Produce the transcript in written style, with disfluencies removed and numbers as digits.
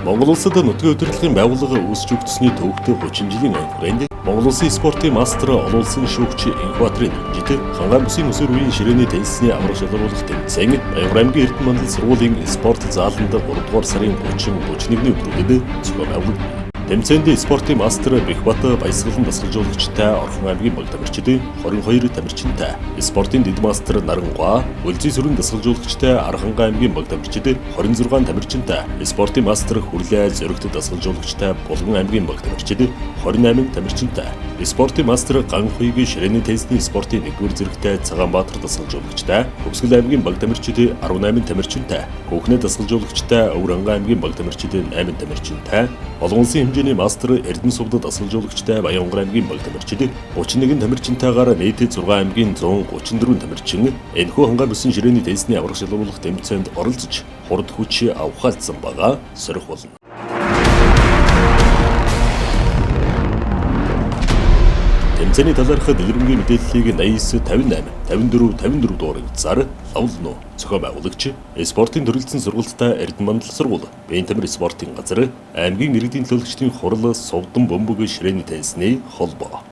Монгол улсад нутгийн удирдлагын байгууллага үүсч өгдсөний төвөгтэй 30 жилийн ангид Монгол улсын спортын мастер олон улсын шүүгч Инхбаатарын нэмжит хангаан бүсийн өсвөр үеийн ширээний теннисний аврах шалгаруулах тэмцээн Баянгар аймгийн Эрдэнэ мандал сургуулийн спорт зааланд 3 дугаар сарын 30-31-ний өдрүүдэд зохион байгуулагдана. Тэмцээнд спортын мастер Бэхбат баясгалан дасгалжуулагчтай Орхон аймгийн баг тамирчид 22 тамирчинтай, спортын дэд мастер Нарангуа үлзий сүрэн дасгалжуулагчтай Архангай аймгийн баг тамирчид 26 тамирчинтай, спортын мастер Хүрлээ зөрөгт дасгалжуулагчтай Булган аймгийн баг тамирчид 28 тамирчинтай, спортын мастер Ганхуйгийн ширээний теннисний спортын 1-р зэрэгтэй Цагаанбаатар дасгалжуулагчтай, Хөвсгөл аймгийн баг тамирчид 18 тамирчинтай, Хөөхнээ дасгалжуулагчтай Өврангай аймгийн баг тамирчид 8 тамирчинтай, олон улсын хэмжээний мастер Эрдэнэ сувд дасгалжуулагчтай Баянгар аймгийн баг тамирчид 31 тамирчинтайгаар нийт 6 аймгийн 134 тамирчин энэхүү хангаан бүсийн ширээний теннисний аврах шалгаруулах тэмцээнд оролцож хурд хүч авахаалцсан байгаа сөрөх болно. Тэмцээний талаарх дэлгэрэнгийн мэдээллийг 89 58 54 дугаар утсаар авлаа. Зохион байгуулагч спортын төрөлцсөн сургалттай Эрдэнэ мандал сургууль, Бээнтамир спортын газар, аймгийн иргэдийн төлөөлөгчдийн хурал, Сувдан бөмбөг ширээний теннисний холбоо.